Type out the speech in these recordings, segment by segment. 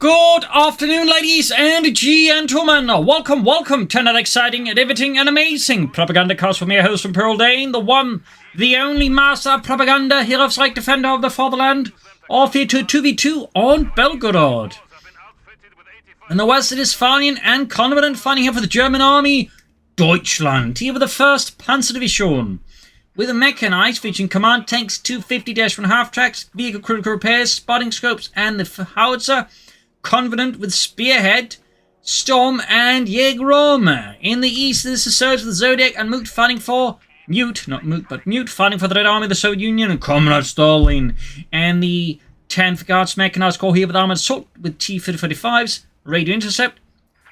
Good afternoon, ladies and gentlemen. Welcome to another exciting, riveting, and amazing Propagandacast from your host from Pearl Dane, the one, the only master of propaganda, hero of strike, defender of the fatherland, off here to 2v2 on Belgorod. In the west, it is Farlion and Convenant fighting here for the German army, Deutschland, here with the 1st Panzerdivision. With a Mechanized featuring command tanks, 250-1 half-tracks, vehicle critical repairs, spotting scopes, and the howitzer. Convenant with Spearhead, Storm, and Jaeger Armour. In the east, this is Surge with Zodiak and Mute fighting for Mute fighting for the Red Army of the Soviet Union and Comrade Stalin. And the 10th Guards Mechanized Corps here with Armoured Assault with T-35s, Radio Intercept,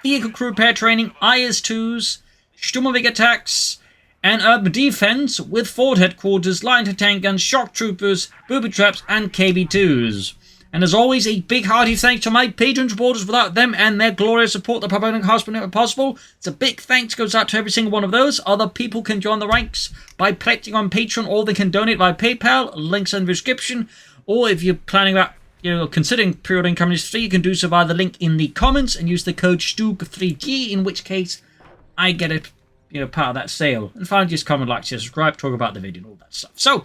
Vehicle Crew Repair Training, IS-2s, Sturmovik attacks, and Urban Defense with Fort Headquarters, Line to Tank Guns, Shock Troopers, Booby Traps, and KB-2s. And as always, a big hearty thanks to my Patreon supporters. Without them and their glorious support, the Propagandacaster would never be possible. It's a big thanks goes out to every single one of those. Other people can join the ranks by pledging on Patreon, or they can donate via PayPal. Links in the description. Or if you're planning about, considering period income is free, you can do so via the link in the comments and use the code STUG3G, in which case I get a part of that sale. And finally, just comment, like, share, subscribe, talk about the video and all that stuff. So,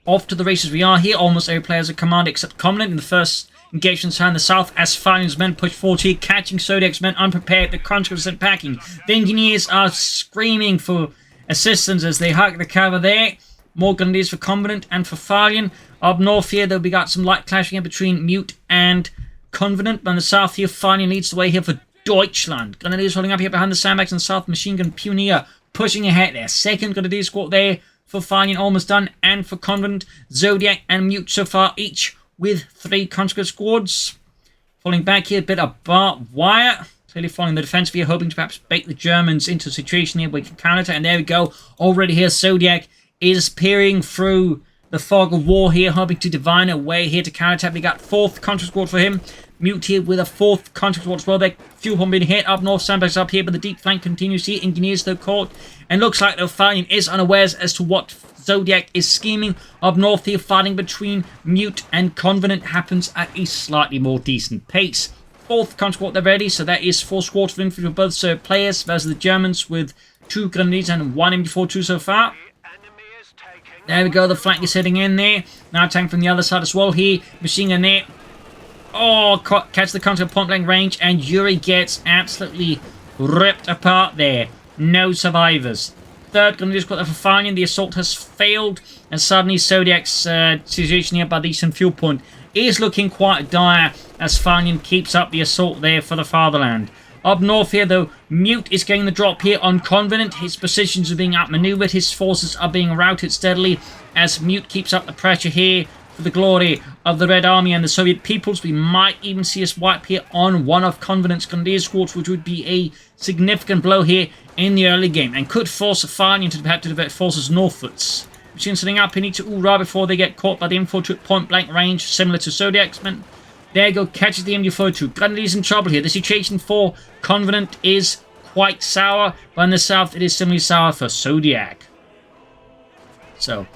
off to the races we are here. Almost every player has a command except Convenant in the first engagement in the south as Farlion's men push forward here, catching Zodiac's men unprepared. The conscripts are packing. The engineers are screaming for assistance as they hug the cover there. More grenadiers for Convenant and for Farlion. Up north here, we got some light clashing in between Mute and Convenant. But in the south here, Farlion leads the way here for Deutschland. Grenadiers holding up here behind the sandbags and south. Machine gun Pioneer pushing ahead there. Second Grenadier squad there for Farlion, almost done, and for Convenant, Zodiac and Mute so far, each with 3 conscript squads. Falling back here, a bit of barbed wire. Clearly following the defense here, hoping to perhaps bait the Germans into a situation here where we can counter. And there we go. Already here, Zodiac is peering through the fog of war here, hoping to divine a way here to counter. We got 4th conscript squad for him. Mute here with a 4th conscript squad as well. Their fuel pump being hit up north, sandbags up here, but the deep flank continues here. Engineers though caught, and looks like though Farlion is unawares as to what Zodiac is scheming. Up north here, fighting between Mute and Convenant happens at a slightly more decent pace. 4th conscript squad they're ready, so that is 4 squads of infantry for both players versus the Germans with 2 grenadiers and 1 MG42 so far. There we go, the flank is heading in there. Now tank from the other side as well here. Machine gun there. Oh, catch the conscript point blank range, and Yuri gets absolutely ripped apart there. No survivors. 3rd grenadier squad there for Farlion. The assault has failed, and suddenly Zodiac's situation here by the eastern fuel point is looking quite dire as Farlion keeps up the assault there for the fatherland. Up north here, though, Mute is getting the drop here on Convenant. His positions are being outmaneuvered. His forces are being routed steadily as Mute keeps up the pressure here for the glory of the Red Army and the Soviet peoples. We might even see a swipe here on one of Convenant's grenadier squads, which would be a significant blow here in the early game and could force Farlion to have to divert forces northwards. Machine setting up, he needs to right before they get caught by the M42 at point blank range, similar to Zodiac's men. There you go, catches the MG42. Grenadiers in trouble here. The situation for Convenant is quite sour, but in the south it is similarly sour for Zodiac. So,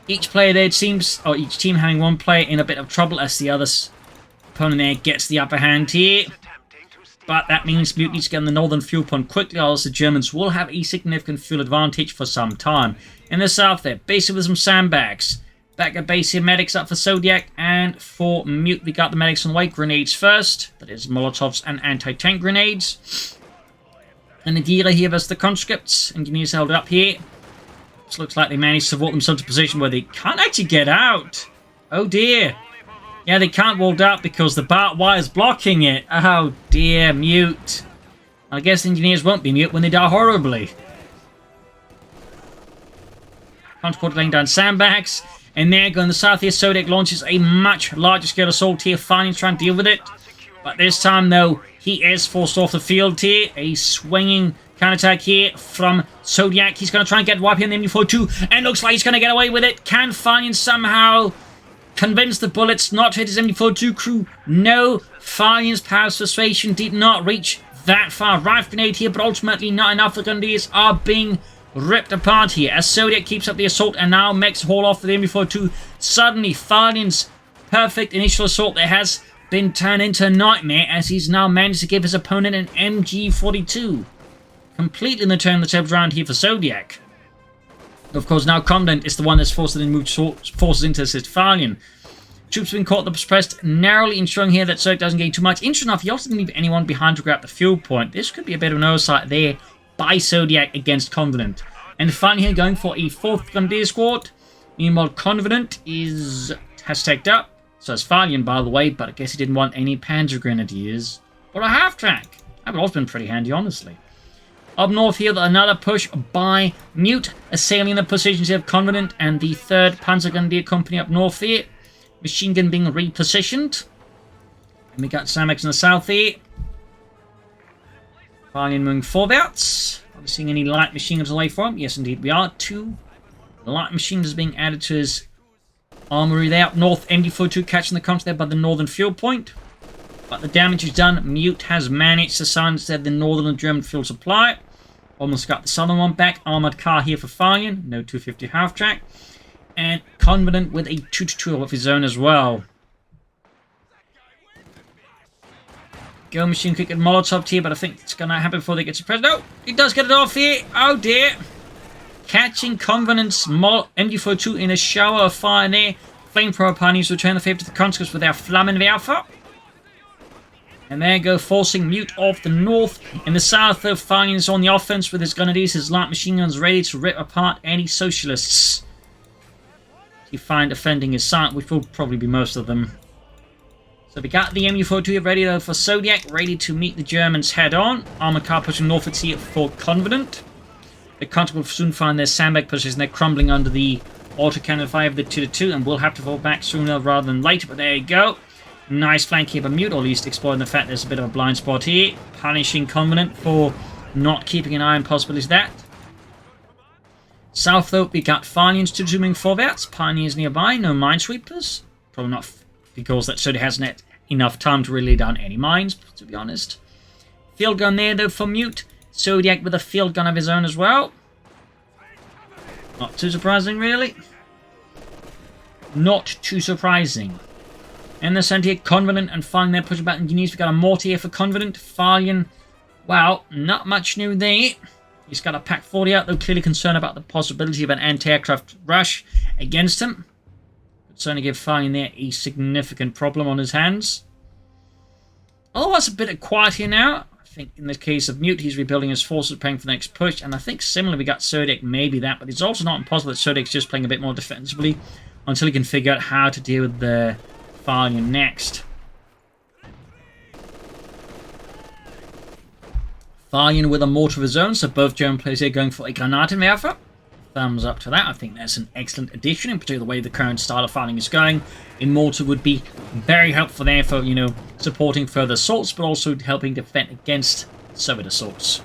each player there, it seems, or each team having one player in a bit of trouble as the other opponent there gets the upper hand here. But that means Mute needs to get on the northern fuel point quickly, or else the Germans will have a significant fuel advantage for some time. In the south there, base with some sandbags. Back at base here, medics up for Zodiac, and for Mute we got the medics on the way. Grenades first, that is Molotovs and anti-tank grenades. And the dealer here versus the conscripts. Engineers held it up here. This looks like they managed to vault themselves to a position where they can't actually get out. Oh dear. Yeah, they can't vault out because the barbed wire is blocking it. Oh dear, Mute. I guess engineers won't be Mute when they die horribly. Conscript laying down sandbags. And there, going to the south here, Zodiac launches a much larger scale assault here. Farlion's trying to deal with it. But this time, though, he is forced off the field here. A swinging counterattack here from Zodiac. He's going to try and get wipe here in the MG42. And looks like he's going to get away with it. Can Farlion somehow convince the bullets not to hit his MG42 crew? No. Farlion's power of persuasion did not reach that far. Rifle grenade here, but ultimately not enough. The grenadiers are being ripped apart here as Zodiac keeps up the assault, and now Mechs haul off the MG42. Suddenly, Farlion's perfect initial assault there has been turned into a nightmare as he's now managed to give his opponent an MG42. Completely in the turn the tables around here for Zodiak. Of course, now Convenant is the one that's forced to move forces into assist Farlion. Troops have been caught, pressed narrowly, ensuring here that Zodiak doesn't gain too much. Interesting enough, he also didn't leave anyone behind to grab the fuel point. This could be a bit of an oversight there by Zodiak against Convenant. And finally here, going for a 4th Grenadier Squad. Meanwhile, Convenant has taken up. So has Farlion, by the way, but I guess he didn't want any Panzer Grenadiers. Or a half-track. That would also been pretty handy, honestly. Up north here, another push by Mute, assailing the positions here of Convenant and the 3rd Panzer Grenadier Company up north here. Machine gun being repositioned. And we got Samex in the south here. Farlion moving forwards. Are we seeing any light machine guns away from him? Yes, indeed we are. 2 light machine guns being added to his armory there. Up north, MD42 catching the comms there by the northern fuel point. But the damage is done. Mute has managed to silence the northern German fuel supply. Almost got the southern one back. Armored car here for Farlion. No 250 half-track. And Convenant with a 2-2 of his own as well. Go machine quick at Molotov here, but I think it's going to happen before they get suppressed. No, he does get it off here. Oh dear. Catching Convenant's MG42 in a shower of fire there. Flamethrower pioneers return the favor to the conscripts with their Flammenwerfer. And there go, forcing Mute off the north. In the south, though, Farlion is on the offense with his grenadiers, his light machine guns ready to rip apart any socialists. You find defending his site, which will probably be most of them. So we got the MU-42 ready though for Zodiac, ready to meet the Germans head on. Armored car pushing northwards here for Convenant. The Convenant will soon find their sandbag positions. They're crumbling under the autocannon fire of the 2-2 and will have to fall back sooner rather than later. But there you go. Nice flank here by Mute, or at least exploiting the fact there's a bit of a blind spot here. Punishing Convenant for not keeping an eye on possibilities that. South, though, we got Farlions to zooming forwards. Pioneers nearby, no minesweepers. Probably not because that Zodiac hasn't had enough time to really lay down any mines, to be honest. Field gun there, though, for Mute. Zodiac with a field gun of his own as well. Not too surprising, really. Not too surprising. In the centre here, Convenant and Farlion there pushing back engineers. We've got a mortar here for Convenant. Farlion, well, not much new there. He's got a Pack 40 out, though clearly concerned about the possibility of an anti-aircraft rush against him. Could certainly give Farlion there a significant problem on his hands. Otherwise, a bit of quiet here now. I think in the case of Mute, he's rebuilding his forces, preparing for the next push. And I think similarly, we got Zodiac, maybe that. But it's also not impossible that Zodiac's just playing a bit more defensively until he can figure out how to deal with the Farlion next. Farlion with a mortar of his own, so both German players here going for a Granatenwerfer. Thumbs up to that. I think that's an excellent addition, in particular the way the current style of fighting is going. A mortar would be very helpful there for, you know, supporting further assaults, but also helping defend against Soviet assaults.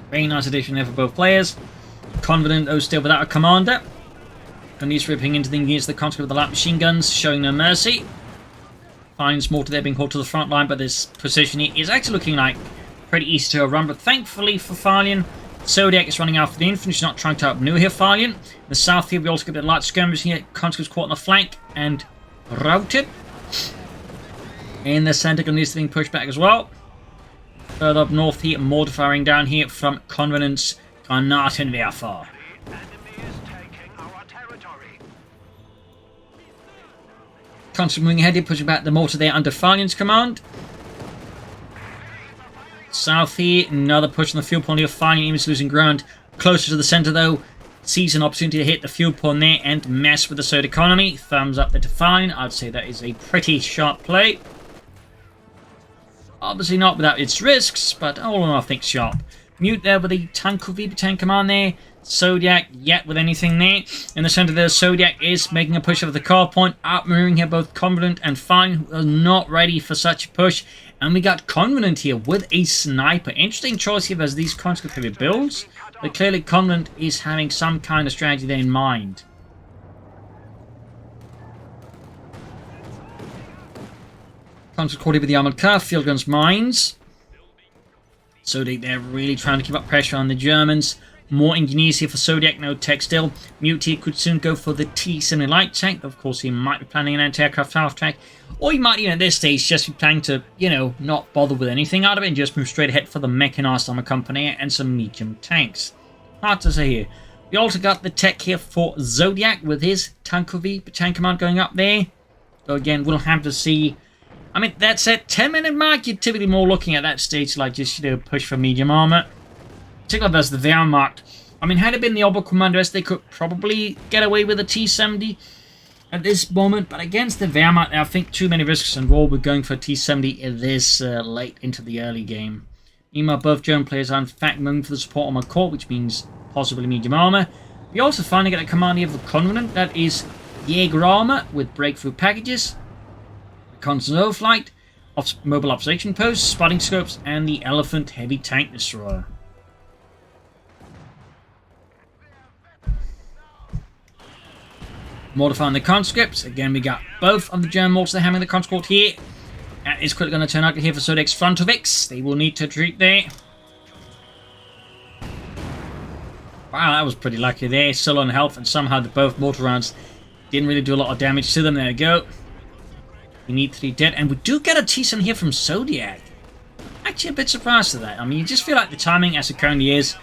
Very nice addition there for both players. Convenant, though, still without a commander. And he's ripping into the engineers of the conscript with the light machine guns, showing no mercy. Farlion's mortar there being called to the front line, but this position is actually looking like pretty easy to run, but thankfully for Farlion, Zodiac is running after the infantry. He's not trying to outmaneuver here, Farlion. In the south here, we also get a light skirmish here. Conscripts caught on the flank and routed. In the center, Grenadiers being pushed back as well. Further up north here, mortar firing down here from Convenant's Granatenwerfer. Conscripts moving ahead here, pushing back the mortar there under Farlion's command. South here, another push on the fuel point here. Farlion is losing ground. Closer to the center, though. Sees an opportunity to hit the fuel point there and mess with the third economy. Thumbs up there to Farlion. I'd say that is a pretty sharp play. Obviously not without its risks, but all in all, I think sharp. Mute there with the Tanko VB10 command there. Zodiac yet with anything there. In the center there, Zodiac is making a push over the car point. Outmaneuvering here both Convenant and Farlion, who are not ready for such a push. And we got Convenant here with a sniper. Interesting choice here as these conscript heavy builds. But clearly Convenant is having some kind of strategy there in mind. Conscript caught here with the armored car, field guns, mines. So they're really trying to keep up pressure on the Germans. more engineers here for Zodiak, no tech still. Mute here could soon go for the T-70 light tank. Of course, he might be planning an anti-aircraft half-track. Or he might even at this stage just be planning to, you know, not bother with anything out of it and just move straight ahead for the Mechanized Armor Company and some medium tanks. Hard to say here. We also got the tech here for Zodiak with his Tankovi battalion command going up there. So again, we'll have to see. I mean, that's at 10-minute mark. You're typically more looking at that stage like just, you know, push for medium armor. Particularly versus the Wehrmacht. I mean, had it been the Oberkommandos, they could probably get away with a T-70 at this moment. But against the Wehrmacht, I think too many risks involved with going for a T-70 this late into the early game. Meanwhile, both German players are in fact moving for the support armor core, which means possibly medium armor. We also finally get a command here of the Convenant. That is Jaeger armor with breakthrough packages, constant overflight, mobile observation posts, spotting scopes, and the Elephant heavy tank destroyer. Modifying the conscripts. Again, we got both of the German mortars hammering the conscript here. That is quickly going to turn ugly here for Zodiac's Frontovix. They will need to retreat there. Wow, that was pretty lucky there. Still on health, and somehow the both mortar rounds didn't really do a lot of damage to them. There we go. We need 3 dead, and we do get a T-70 here from Zodiac. Actually, a bit surprised at that. I mean, you just feel like the timing, as it currently is,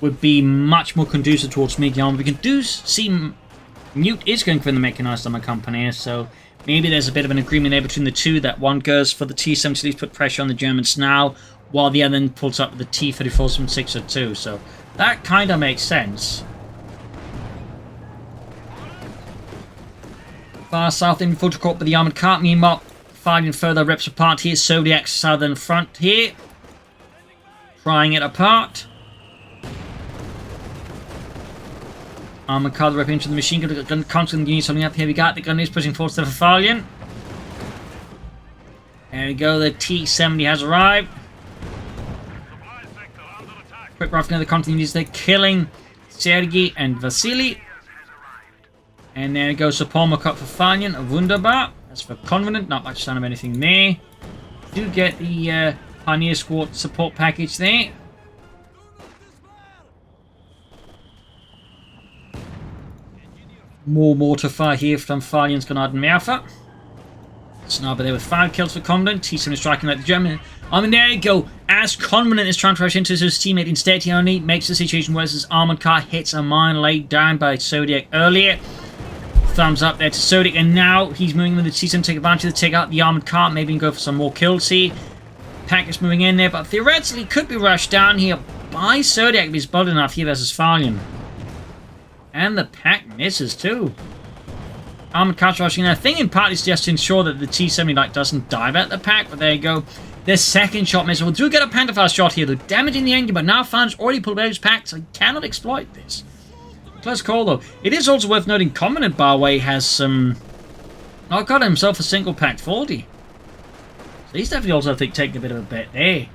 would be much more conducive towards medium armor. We can do see Mute is going for the Mechanized Armor Company, so maybe there's a bit of an agreement there between the two, that one goes for the T-70 to put pressure on the Germans now, while the other then pulls up the T-34 from 602. So that kind of makes sense. Far south in full to caught by the armored cart. Meanwhile, Farlion further rips apart here. Zodiac's southern front here. Prying it apart. Armored car ripping into the machine gun. Constantly doing something up. Here we got the gun is pushing forward to the Farlion. There we go. The T-70 has arrived. Quick roughing of the continues. They're killing Sergei and Vasily. And there goes the Palmer cut for Farlion. Wunderbar. That's for Convenant. Not much sign of anything there. Do get the Pioneer Squad support package there. More mortar fire here from Farlion's Grenadier Mehrfach. Sniper there with 5 kills for Convenant. T-70 striking like the German. I mean, there you go. As Convenant is trying to rush into his teammate, instead he only makes the situation worse as armored car hits a mine laid down by Zodiac earlier. Thumbs up there to Zodiac, and now he's moving with the T-70 to take advantage to take out the armored car, maybe go for some more kills here. Pack is moving in there, but theoretically could be rushed down here by Zodiac if he's bold enough here versus Farlion. And the pack misses too. Armored cars rushing in. I think in part it's just to ensure that the T-70 like doesn't dive at the pack, but there you go. Their second shot misses. We do get a Pantherfire shot here, though, damaging the engine, but now Farlion's already pulled out his pack, so he cannot exploit this. Close call, though. It is also worth noting Convenant, by the way, has some... Oh, got himself a single pack 40. So he's definitely also, I think, taking a bit of a bet there.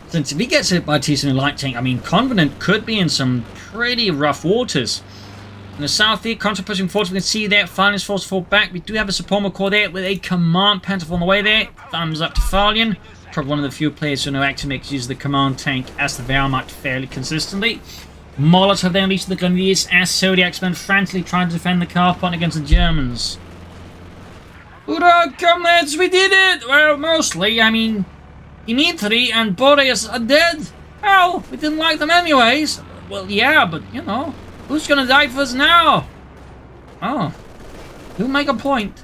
Since if he gets hit by T-70 light tank, I mean, Convenant could be in some pretty rough waters. In the south here, Contra pushing forward. We can see there, Farlion's forced to fall back. We do have a support core there with a command Panther on the way there. Thumbs up to Farlion. Probably one of the few players who know actually makes use of the command tank as the Wehrmacht fairly consistently. Molotov then unleashed the Grenadiers as Zodiac's men frantically trying to defend the car point against the Germans. Hurrah, comrades, we did it! Well, mostly, I mean, Dimitri and Boris are dead. Hell, we didn't like them anyways. Well, yeah, but, you know, who's gonna die for us now? Oh, you make a point.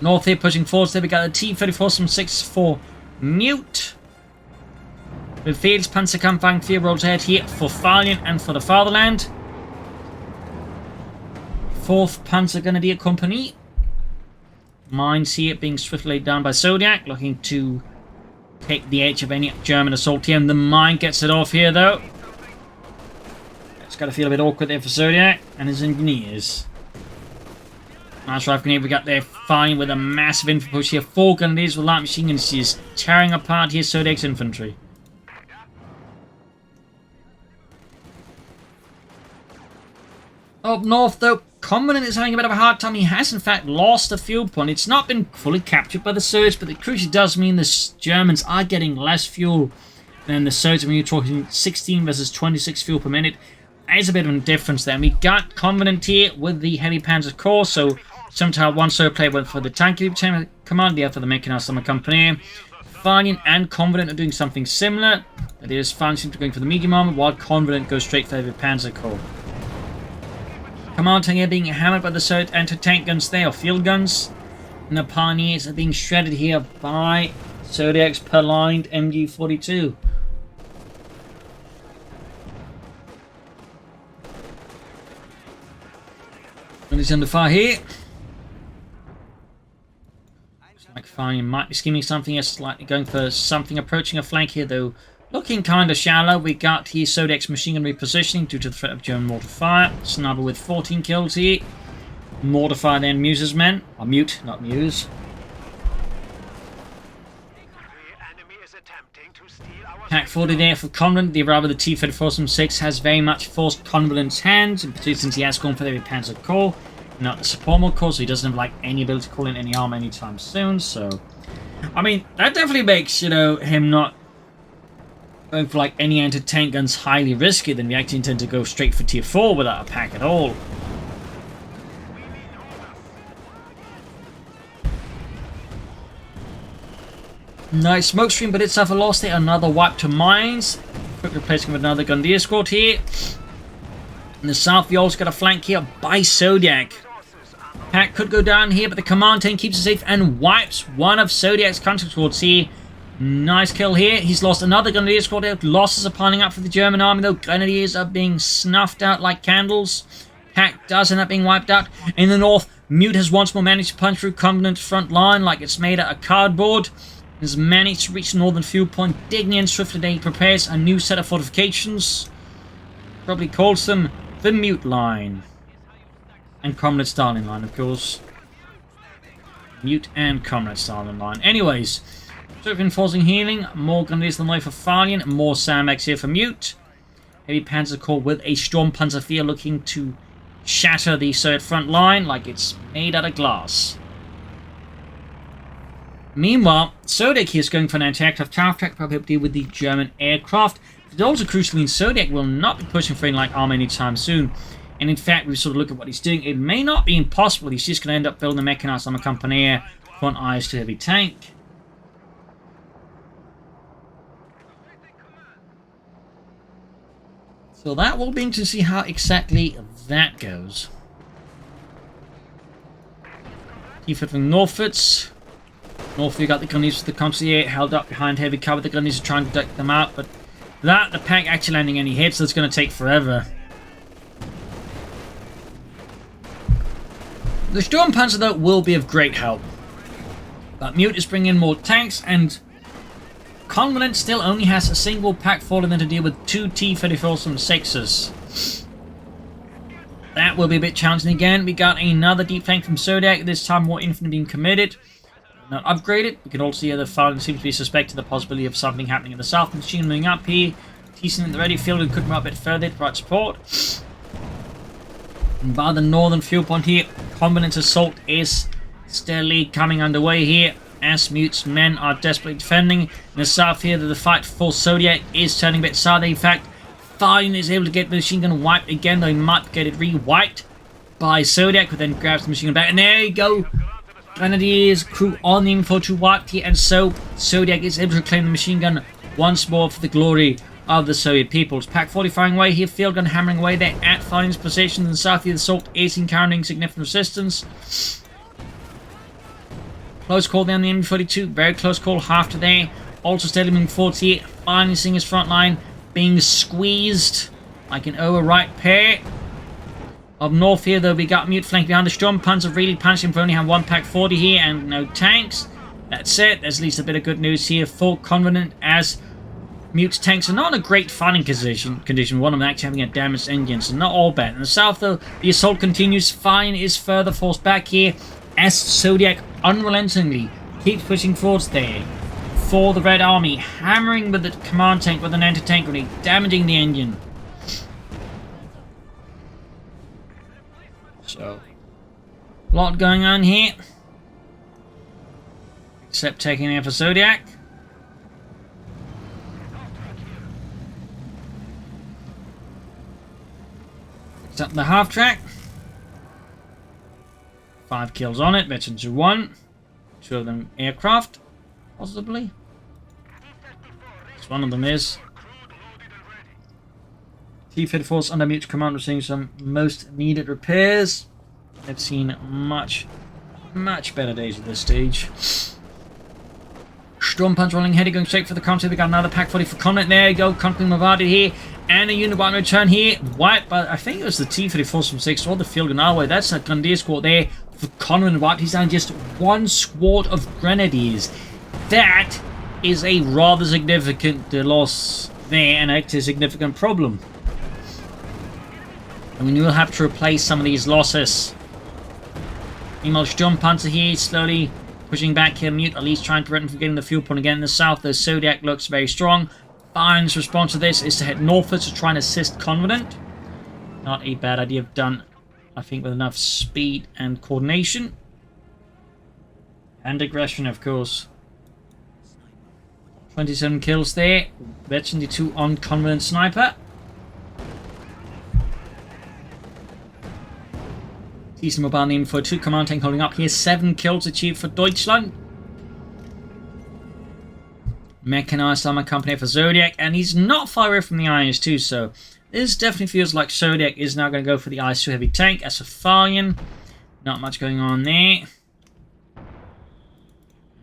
North here pushing forward, so we got the T-34 from 6 for Mute. With Fields, Panzerkampfwagen 4 rolls ahead here for Farlion and for the Fatherland. 4th Panzer Grenadier Company. Mines here being swiftly laid down by Zodiac, looking to take the edge of any German assault here. And the mine gets it off here, though. It's got to feel a bit awkward there for Zodiac and his engineers. Nice rifle grenade we got there, Farlion with a massive infantry push here. 4 grenadiers with light machine guns just tearing apart here Zodiac's infantry. Up north though, Convenant is having a bit of a hard time. He has, in fact, lost a fuel point. It's not been fully captured by the surge, but it crucially does mean the Germans are getting less fuel than the surge. I mean, you're talking 16 versus 26 fuel per minute. There's a bit of a difference there. And we got Convenant here with the heavy Panzer Corps, so somehow one solo player went for the tank command, the other for the Mechanized Armor Company. Farlion and Convenant are doing something similar. That is, Farlion seems to be going for the medium armor, while Convenant goes straight for the heavy Panzer Corps. Command tank here being hammered by the Soviet anti-tank guns there, or field guns. And the Pioneers are being shredded here by Zodiac's purloined MG-42. And it's under fire here. Like Farlion might be skimming something here, slightly going for something approaching a flank here, though looking kind of shallow. We got here Zodiac's machine gun repositioning due to the threat of German mortar fire. Snubble with 14 kills here. Mortar fire then Muse's men. Or Mute, not Muse. Pack 40 there for Convenant. The arrival of the T-34-6 has very much forced Convenant's hands, in particular since he has gone for the Panzer Corps, not the support mode Corps, so he doesn't have like any ability to call in any armor anytime soon. So, I mean, that definitely makes, you know, him not going for like any anti-tank guns highly risky. Then we actually intend to go straight for tier 4 without a pack at all. Nice smoke stream, but it's a loss there. Another wipe to mines. Quick replacing with another Grenadier squad here. In the south, we also got a flank here by Zodiac. Pack could go down here, but the command tank keeps it safe and wipes one of Zodiac's counter squads here. Nice kill here. He's lost another Grenadier squad here. Losses are piling up for the German army, though. Grenadiers are being snuffed out like candles. Pack does end up being wiped out. In the north, Mute has once more managed to punch through Convenant's front line like it's made out of cardboard. Has managed to reach the northern fuel point, digging in swiftly. He prepares a new set of fortifications. Probably calls them the Mute Line. And Comrade Stalin Line, of course. Mute and Comrade Stalin Line. Anyways, so reinforcing healing. More Grenadiers than way for Farlion. More Sandbags here for Mute. Heavy Panzer Corps with a Storm Panzer IV looking to shatter the Soviet front line like it's made out of glass. Meanwhile, Zodiac is going for an anti-aircraft tower attack, probably with the German aircraft. It also crucially means Zodiac will not be pushing for anything like armor anytime soon. And in fact, we sort of look at what he's doing. It may not be impossible. He's just going to end up building a Mechanized Armor Company for an eyes to heavy tank. So that will be interesting to see how exactly that goes. T-foot from Northwards. North, we got the Grenadiers with the Concilier held up behind heavy cover. The Grenadiers are trying to duck them out, but the pack actually landing any hits, so it's going to take forever. The Storm Panzer, though, will be of great help. But Mute is bringing in more tanks, and Convenant still only has a single pack falling in to deal with 2 T-34-6s. That will be a bit challenging again. We got another deep flank from Zodiac, this time more infantry being committed. Not upgraded. We can also see the Farlion seems to be suspected the possibility of something happening in the south. Machine moving up here. Teasing in the ready field and could move up a bit further to provide support. And by the northern fuel point here, Armoured Assault is steadily coming underway here as Mute's men are desperately defending. In the south here, the fight for Zodiac is turning a bit sour. In fact, Farlion is able to get the machine gun wiped again, though he might get it re-wiped by Zodiac, who then grabs the machine gun back. And there you go. Grenadiers crew on the info to wiped here, and so Zodiac is able to claim the machine gun once more for the glory of the Soviet peoples. Pack 40 firing away here, field gun hammering away there at Farlion's position. In the south, the assault is encountering significant resistance. Close call down the MB-42, very close call after there. Also steadily moving forward here, finally seeing his front line being squeezed like an overripe pear. Up north here, though, we got Mute flank behind the Storm Panzer, really punishing for only having one pack 40 here and no tanks. That's it. There's at least a bit of good news here for Convenant, as Mute's tanks are not in a great fighting condition. One of them actually having a damaged engine, so not all bad. In the south, though, the assault continues. Farlion is further forced back here as Zodiac unrelentingly keeps pushing forwards there for the Red Army, hammering with the command tank with an anti-tank grenade, damaging the engine. So, a lot going on here. Except taking air for Zodiac. Picks up the half-track. 5 kills on it, veterans are 1. 2 of them aircraft, possibly. One of them is. T-34's under mutual command, receiving some most needed repairs. They've seen much better days at this stage. Storm Punch rolling headed, going straight for the country. We got another Pack 40 for Convenant. There you go, Conquering Mavarded here. And a unit one return here. White, but I think it was the T-34 from 6 or the field gun our way. That's a Grenadier squad there for Convenant. White, he's down just 1 squad of Grenadiers. That is a rather significant loss there, and it's a significant problem. And we will have to replace some of these losses. Meanwhile, Sturmpanzer here slowly pushing back here. Mute at least trying to prevent him from getting the fuel point again in the south. The Zodiac looks very strong. Farlion's response to this is to head northwards to try and assist Convenant. Not a bad idea, done, I think, with enough speed and coordination. And aggression, of course. 27 kills there. Veteran 2 on Convenant Sniper. Decent mobile name for 2 command tank holding up here. 7 kills achieved for Deutschland. Mechanized armor company for Zodiac, and he's not far away from the IS-2, so this definitely feels like Zodiac is now going to go for the IS-2 heavy tank. As for Farlion, not much going on there.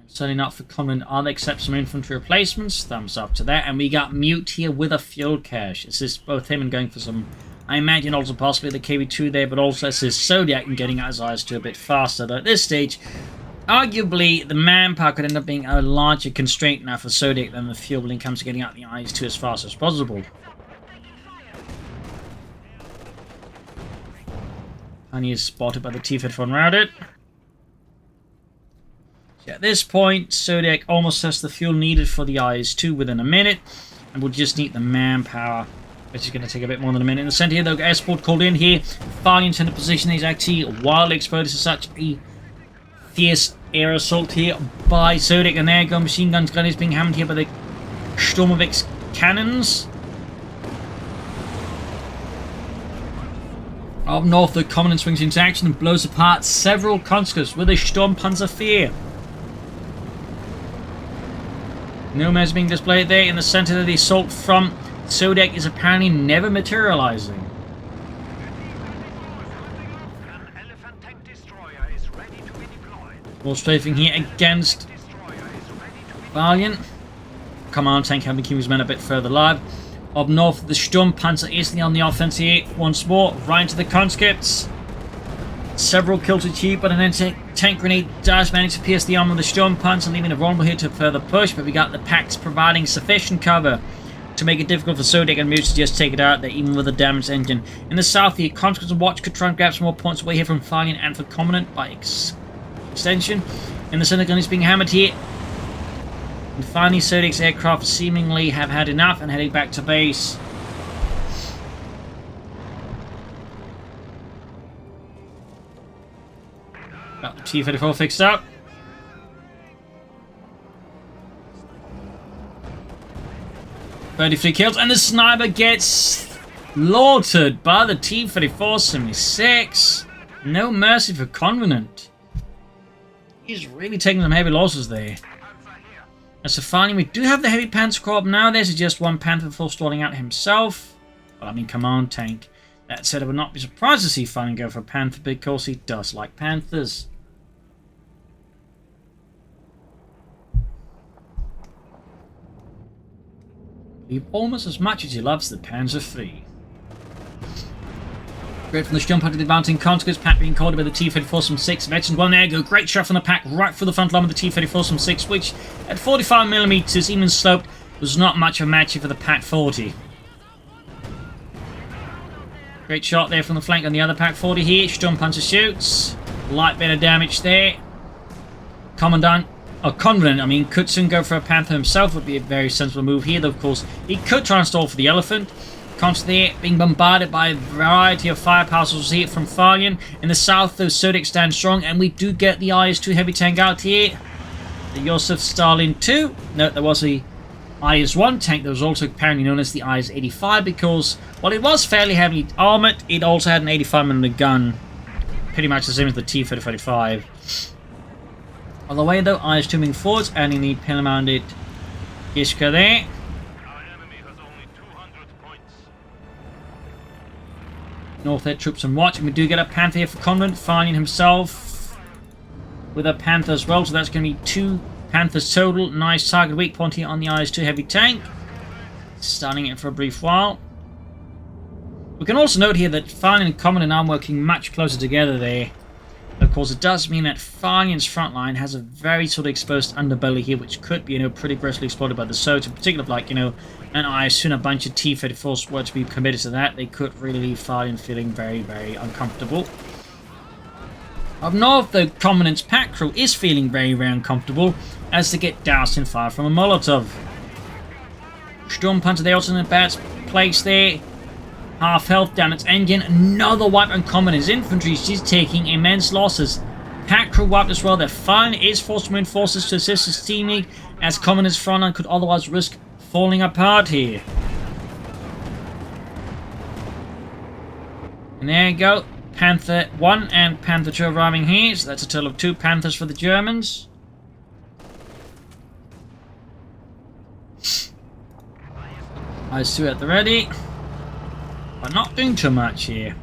Certainly not for Convenant either, except some infantry replacements. Thumbs up to that. And we got Mute here with a fuel cache. Assist both him and going for some, I imagine also possibly the KV-2 there, but also assist Zodiac and getting out his IS-2 a bit faster. Though at this stage, arguably the manpower could end up being a larger constraint now for Zodiac than the fuel when it comes to getting out the IS-2 as fast as possible. Honey is spotted by the T-34 routed. At this point, Zodiac almost has the fuel needed for the IS-2 within a minute, and we'll just need the manpower, which is going to take a bit more than a minute. In the center here, though, escort called in here. Farlion's in a position he's actually wildly exposed to such a fierce air assault here by Zodiac, and there you go, machine guns gun is being hammered here by the Sturmovic's cannons. Up north, the Convenant swings into action and blows apart several conscripts with a Sturmpanzer 4. Nomads being displayed there in the center of the assault from Zodiac is apparently never materializing. More strafing here against Farlion. Command tank having keep his men a bit further alive. Up north, the Sturmpanzer is on the offense here once more, right into the conscripts. Several kills achieved, but an anti-tank grenade does manage to pierce the arm of the Sturmpanzer, leaving it vulnerable here to further push, but we got the packs providing sufficient cover to make it difficult for Zodiac and Mute to just take it out there, even with a damaged engine. In the south, the conscripts and Watch could try and grab some more points away here from Farlion and for Convenant by extension. In the center, gun is being hammered here. And finally, Zodiac's aircraft seemingly have had enough and heading back to base. Got the T-34 fixed up. .33 kills, and the sniper gets slaughtered by the T-34 76. No mercy for Convenant. He's really taking some heavy losses there. And so finally, we do have the heavy Panther Corps now. There's just one Panther before stalling out himself. Well, I mean, command tank. That said, I would not be surprised to see Farlion go for a Panther because he does like Panthers. Almost as much as he loves the Panzer III. Great from the jump under the advancing conscripts. Pack being called by the T-34 from 6. Mentioned one there. Go great shot from the pack right through the front line of the T-34 from 6, which at 45mm, even sloped, was not much of a match for the Pack 40. Great shot there from the flank on the other Pack 40 here. Sturmpanzer shoots. Light bit of damage there. Convenant, I mean, could soon go for a Panther himself. Would be a very sensible move here, though, of course. He could try and stall for the Elephant. Constantly being bombarded by a variety of firepower. We'll see it from Farlion. In the south, though, Zodiak stands strong, and we do get the IS-2 heavy tank out here. The Yosef Stalin 2. No, there was a IS-1 tank that was also apparently known as the IS-85 because, while it was fairly heavily armored, it also had an 85mm gun. Pretty much the same as the T-35. On the way, though, IS-2 moving forwards, and you need pin-mounted Gishka there. North air troops on watch, and we do get a Panther here for Convenant, Farlion himself with a Panther as well, so that's going to be 2 Panthers total. Nice target weak point here on the IS-2 heavy tank. Stunning it for a brief while. We can also note here that Farlion and Convenant are working much closer together there. Of course, it does mean that Farlion's front line has a very sort of exposed underbelly here, which could be, pretty aggressively exploited by the Soviets. In particular, like, an IS-2 and a bunch of T-34s were to be committed to that, they could really leave Farlion feeling very, very uncomfortable. Up north, though, Convenant's pack crew is feeling very, very uncomfortable as they get doused in fire from a Molotov. Sturmpanzer, they also in a bad place there. Half health down its engine. Another wipe on Convenant's infantry. She's taking immense losses. Pack crew wiped as well. Their Farlion is forced to move forces to assist his teammate as Convenant's front line could otherwise risk falling apart here. And there you go. Panther 1 and Panther 2 arriving here. So that's a total of 2 Panthers for the Germans. IS-2 at the ready. But not doing too much here.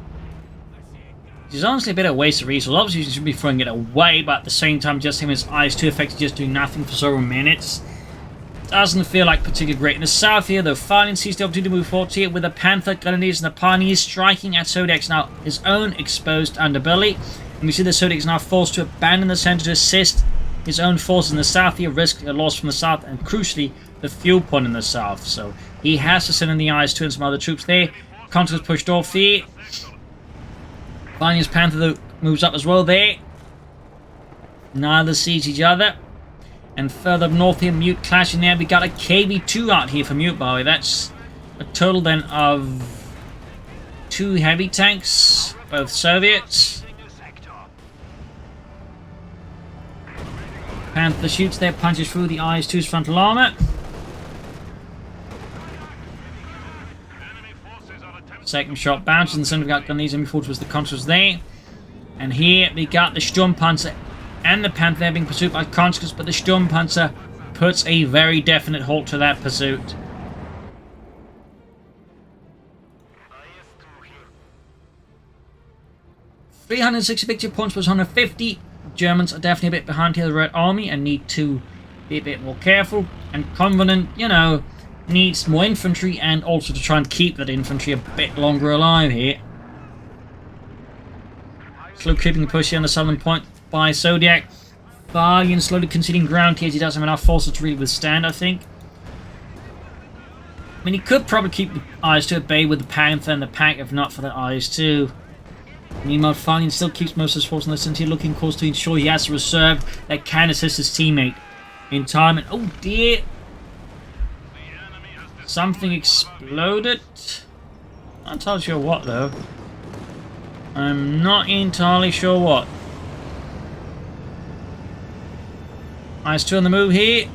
Which is honestly a bit of a waste of resources. Obviously, you should be throwing it away, but at the same time, just him as IS-2 effectively just doing nothing for several minutes. Doesn't feel like particularly great. In the south here, though, Farlion sees the opportunity to move forward here with the Panther, Grenadiers, and the Pioneers striking at Zodiac's now his own exposed underbelly. And we see the Zodiac is now forced to abandon the center to assist his own forces in the south here, risk a loss from the south, and crucially, the fuel point in the south. So he has to send in the IS-2 and some other troops there. Contra is pushed off here. Farlion's Panther, though, moves up as well there. Neither sees each other. And further up north here, Mute clashing there. We got a KV-2 out here for Mute, by the way. That's a total then of 2 heavy tanks, both Soviets. Panther shoots there, punches through the IS-2's frontal armor. Second shot bounces, and the center we got these enemy forces was the Contras there. And here we got the Sturmpanzer and the Panther being pursued by Contras, but the Sturmpanzer puts a very definite halt to that pursuit. .360 victory points was 150. Germans are definitely a bit behind here, the Red Army, and need to be a bit more careful. And Convenant, needs more infantry, and also to try and keep that infantry a bit longer alive here. Slow creeping the push here on the southern point by Zodiak. Farlion slowly conceding ground here as he doesn't have enough forces to really withstand, I think. I mean, he could probably keep the IS-2 at bay with the Panther and the pack, if not for the IS-2. Meanwhile, Farlion still keeps most of his forces in the center, looking, of course, to ensure he has a reserve that can assist his teammate in time. And oh dear! Something exploded. Not entirely sure what, though. I'm not entirely sure what. IS-2 on the move here.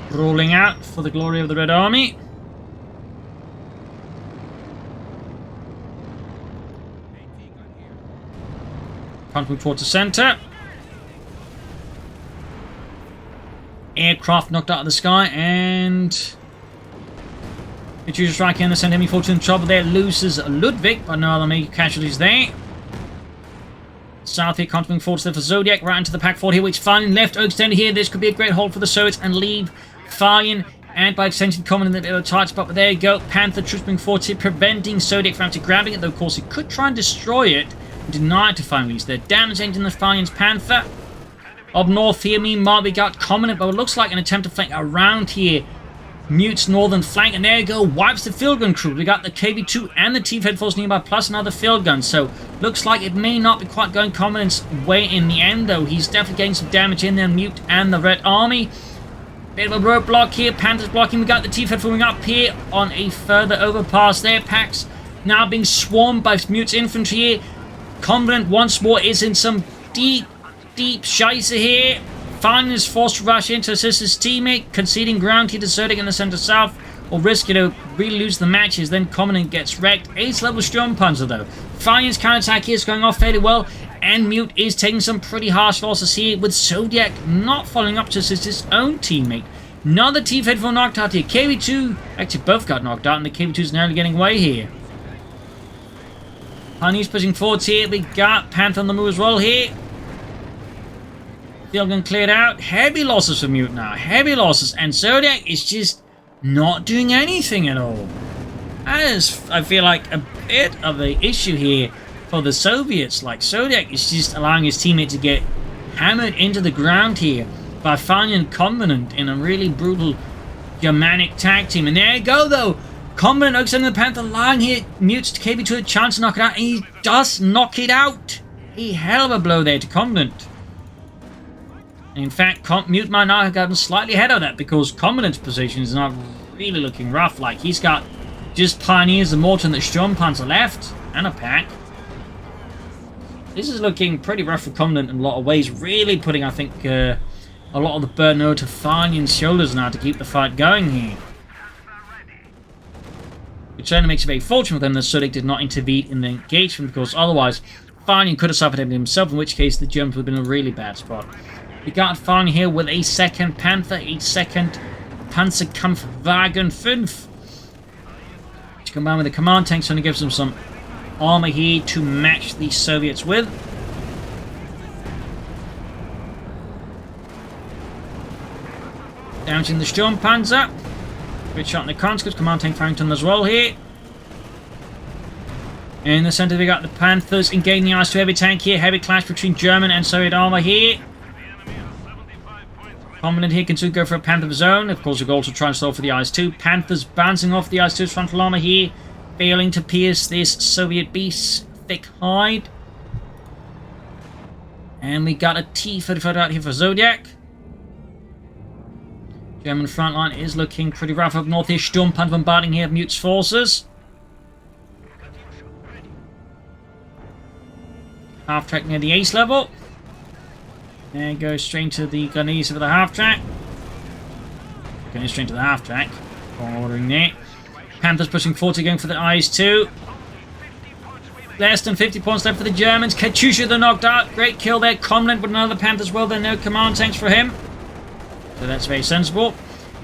Rolling out for the glory of the Red Army. Can't move towards the center. Aircraft knocked out of the sky, and it uses strike in the center. Enemy fortune in trouble there. Loses Ludwig, but no other major casualties there. South here, continuing forwards there for Zodiak. Right into the pack forward here, which Farlion left extended here. This could be a great hold for the Soviets and leave Farlion and by extension Convenant in a bit of a tight spot. But there you go. Panther troops moving forward here, preventing Zodiak from actually grabbing it. Though, of course, he could try and destroy it and deny it to Farlion release. They're damage engine the Farlion's Panther. Up north here, meanwhile, we got Convenant, but it looks like an attempt to flank around here. Mute's northern flank, and there you go, wipes the field gun crew. We got the KV-2 and the T-Fed force nearby, plus another field gun. So, looks like it may not be quite going Convenant's way in the end, though. He's definitely getting some damage in there, Mute and the Red Army. Bit of a roadblock here. Panthers blocking. We got the T-Fed moving up here on a further overpass there. Packs now being swarmed by Mute's infantry here. Convenant once more is in some deep scheisse here. Farlion is forced to rush in to assist his teammate, conceding ground here to Zodiak in the center south, or risk, really lose the matches. Then Convenant gets wrecked. Ace level Sturmpanzer though. Farlion's counterattack here is going off fairly well, and Mute is taking some pretty harsh losses here, with Zodiak not following up to assist his own teammate. Another T-Faithful knocked out here. KV2, actually both got knocked out, and the KV2's narrowly getting away here. Honey's pushing forwards here. We got Panther on the move as well here. Field gun cleared out. Heavy losses for Mute now. Heavy losses. And Zodiak is just not doing anything at all. That is, I feel like, a bit of an issue here for the Soviets. Like, Zodiak is just allowing his teammate to get hammered into the ground here by Farlion Convenant in a really brutal Germanic tag team. And there you go, though. Convenant extending the Panther line here. Mutes to KB2 a chance to knock it out, and he does knock it out. A hell of a blow there to Convenant. In fact, Mute might now have gotten slightly ahead of that, because Convenant's position is not really looking rough. Like, he's got just Pioneers and Morton that Sturmpanzer left, and a pack. This is looking pretty rough for Convenant in a lot of ways, really putting, I think, a lot of the burden over to Farlion's shoulders now to keep the fight going here. Which certainly makes it very fortunate for them that Zodiak did not intervene in the engagement, because otherwise Farlion could have suffered everything himself, in which case the Germans would have been in a really bad spot. We got Farlion here with a second Panther, a second Panzerkampfwagen 5. Which combined with the command tanks only gives them some armor here to match the Soviets with. Damaging the Sturmpanzer. Good shot in the conscript. Command tank Farrington as well here. In the center we got the Panthers engaging the IS-2 heavy tank here. Heavy clash between German and Soviet armor here. Convenant here can soon go for a Panther of his own. Of course, we can also try and stall for the IS-2. Panthers bouncing off the IS-2's frontal armor here, failing to pierce this Soviet beast's thick hide. And we got a T-35 out here for Zodiak. German front line is looking pretty rough up north here. Sturmpanzer bombarding here of Mute's forces. Half track near the ace level. There goes straight to the Grenadiers for the half track. Going straight to the half track. Ordering there. Panthers pushing forward, going for the IS-2. Less than 50 points left for the Germans. Katyusha the knocked out. Great kill there. Convenant with another Panther as well. There are no command tanks for him. So that's very sensible.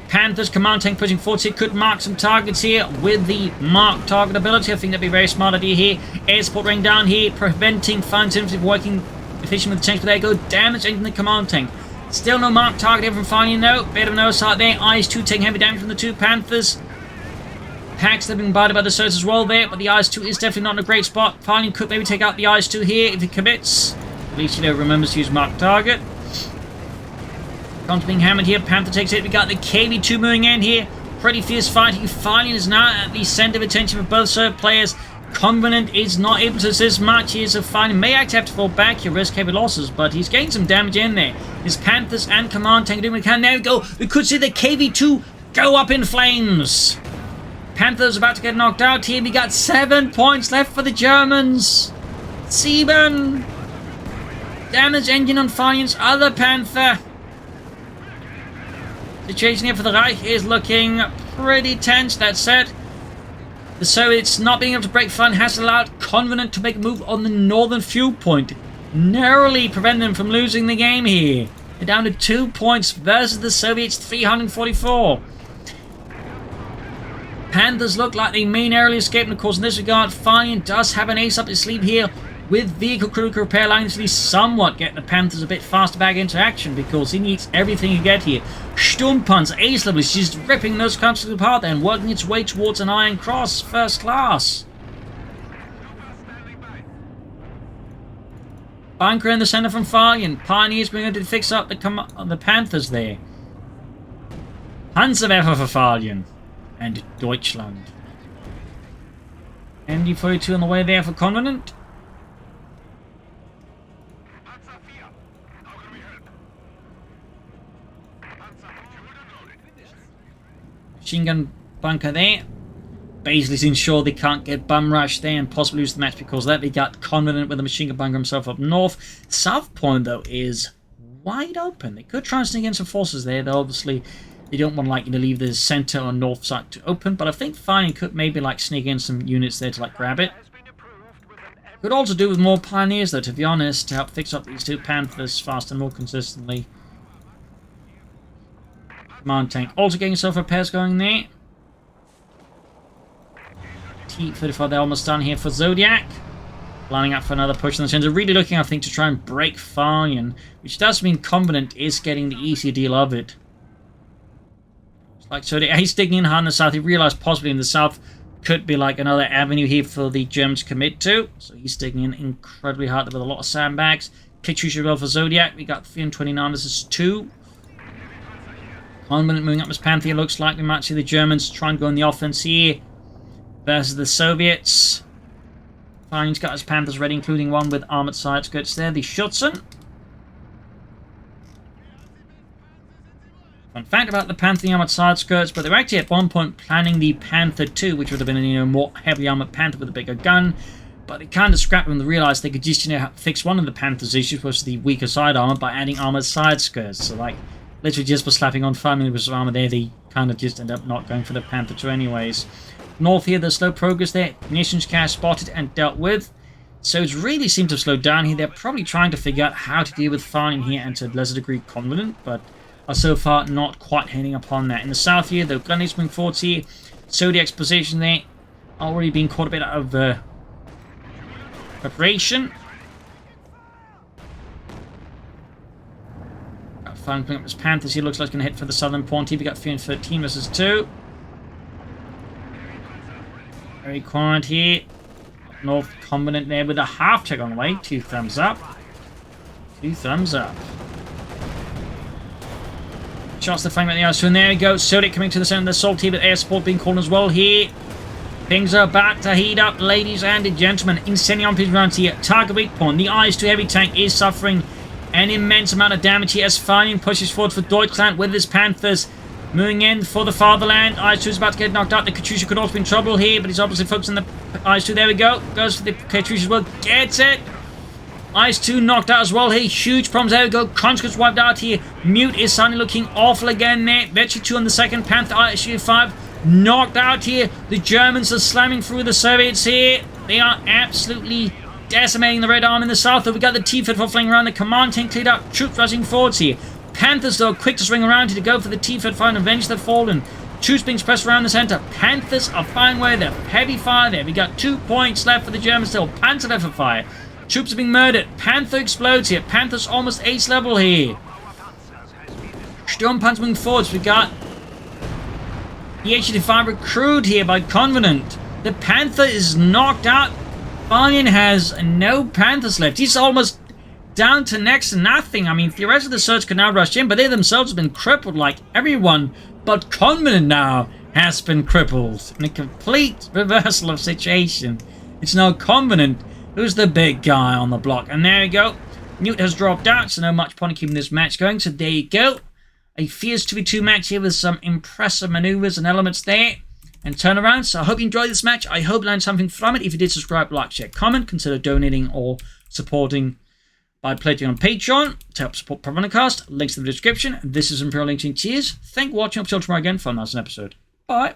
Panthers command tank pushing forward here. Could mark some targets here with the mark target ability. I think that'd be a very smart idea here. Air support running down here, preventing fine from working efficient with the tanks. But there you go. Damage into the command tank. Still no mark target here from Farlion though. Bit of an oversight there. IS-2 taking heavy damage from the two Panthers. Packs have been bombarded by the Soviets as well there, but the IS-2 is definitely not in a great spot. Farlion could maybe take out the IS-2 here if he commits. At least he remembers to use mark target. Guns being hammered here. Panther takes it. We got the KV2 moving in here. Pretty fierce fighting. Farlion is now at the center of attention for both Soviet players. Convenant is not able to assist much here, so Farlion may actually have to fall back here, risk heavy losses, but he's getting some damage in there. His Panthers and command tank doing what they can. There we go. We could see the KV2 go up in flames. Panthers about to get knocked out here. We got 7 points left for the Germans. 7. Damage engine on Farlion's other Panther. Situation here for the Reich is looking pretty tense. That said, the Soviets not being able to break front has allowed Convenant to make a move on the northern fuel point, narrowly preventing them from losing the game here. They're down to 2 points versus the Soviets 344. Panthers look like they may narrowly escape, and of course in this regard, Farlion does have an ace up his sleeve here with vehicle crew repair lines to somewhat get the Panthers a bit faster back into action, because he needs everything you get here. Sturmpanzer ace level is just ripping those countries apart and working its way towards an Iron Cross first class. Bunker in the center from Farlion. Pioneers being able to fix up the Panthers there. Panzerwerfer for Farlion. And Deutschland. MD-42 on the way there for Convenant. machine gun bunker there. Basically to ensure they can't get bum rushed there and possibly lose the match because of that. They got Convenant with the machine gun bunker himself up north. South point, though, is wide open. They could try and sneak in some forces there, though obviously they don't want like to leave the center or north side to open. But I think Farlion could maybe like sneak in some units there to like grab it. Could also do with more pioneers, though, to be honest, to help fix up these two Panthers faster and more consistently. Command tank also getting self repairs going there. T-35, they're almost done here for Zodiac. Lining up for another push in the center. Really looking, I think, to try and break Farlion, which does mean Convenant is getting the easy deal of it. It's like Zodiac, he's digging in hard in the south. He realized possibly in the south could be like another avenue here for the Germans to commit to. So he's digging in incredibly hard with a lot of sandbags. Katyusha well for Zodiac. We got 329. This is 2. Convenant moving up his Panther. Looks like we might see the Germans try and go on the offense here versus the Soviets. Farlion's got his Panthers ready, including one with armored side skirts there. The Schutzen. Fun fact about the Panther, the armored side skirts, but they were actually at one point planning the Panther 2, which would have been a more heavily armored Panther with a bigger gun. But they kind of scrapped when they realized they could just fix one of the Panther's issues, which was the weaker side armor, by adding armored side skirts. So like literally just for slapping on 5 millimeters of armor there, they kind of just end up not going for the Panther 2 anyways. North here, there's slow progress there. Munitions cache spotted and dealt with. So it's really seemed to have slowed down here. They're probably trying to figure out how to deal with Farlion here and to a lesser degree Convenant, but are so far not quite hitting upon that. In the south here, the gun is moving forwards here. Zodiac's position there already being caught a bit out of preparation. Farlion putting up his Panthers here. Looks like it's going to hit for the southern point here. We got 313 versus 2. Very quiet here. Up north, Convenant there with a half check on the way. 2 thumbs up. 2 thumbs up. Shots to flank about the ice. And there we go. Zodiac coming to the center of the assault here with air support being called as well here. Things are about to heat up, ladies and gentlemen. Incendiary on rounds here. Target weak point. The IS-2 heavy tank is suffering an immense amount of damage here as Farlion pushes forward for Deutschland with his Panthers. Moving in for the fatherland. IS-2 is about to get knocked out. The Katyusha could also be in trouble here, but he's obviously focusing on the IS-2. There we go. Goes for the Katyusha as well. Gets it. IS-2 knocked out as well here. Huge problems. There we go. Conscripts wiped out here. Mute is suddenly looking awful again there. Vetchi 2 on the second. Panther IS-2 5 knocked out here. The Germans are slamming through the Soviets here. They are absolutely decimating the Red Army in the south. We got the T-34 flying around. The command tank cleared up. Troops rushing forwards here. Panthers, though, quick to swing around here to go for the T-35 and avenge the fallen. Troops being pressed around the center. Panthers are firing away there. Heavy fire there. We got 2 points left for the Germans still. Panzer left for fire. Troops are being murdered. Panther explodes here. Panther's almost ace level here. Sturmpanzer moving forwards. We got the H-85 recruited here by Convenant. The Panther is knocked out. Farlion has no Panthers left. He's almost down to next to nothing. I mean, theoretically the Surge could now rush in, but they themselves have been crippled like everyone but Convenant now has been crippled. In a complete reversal of situation. It's now Convenant who's the big guy on the block. And there you go. Newt has dropped out, so no much point in keeping this match going. So there you go. A fierce 2v2 match here with some impressive maneuvers and elements there. And turnarounds. So I hope you enjoyed this match. I hope you learned something from it. If you did, subscribe, like, share, comment. Consider donating or supporting by pledging on Patreon to help support Propagandacast. Links in the description. This is Imperial Lynching. Cheers. Thank you for watching. Up till tomorrow again for another episode. Bye.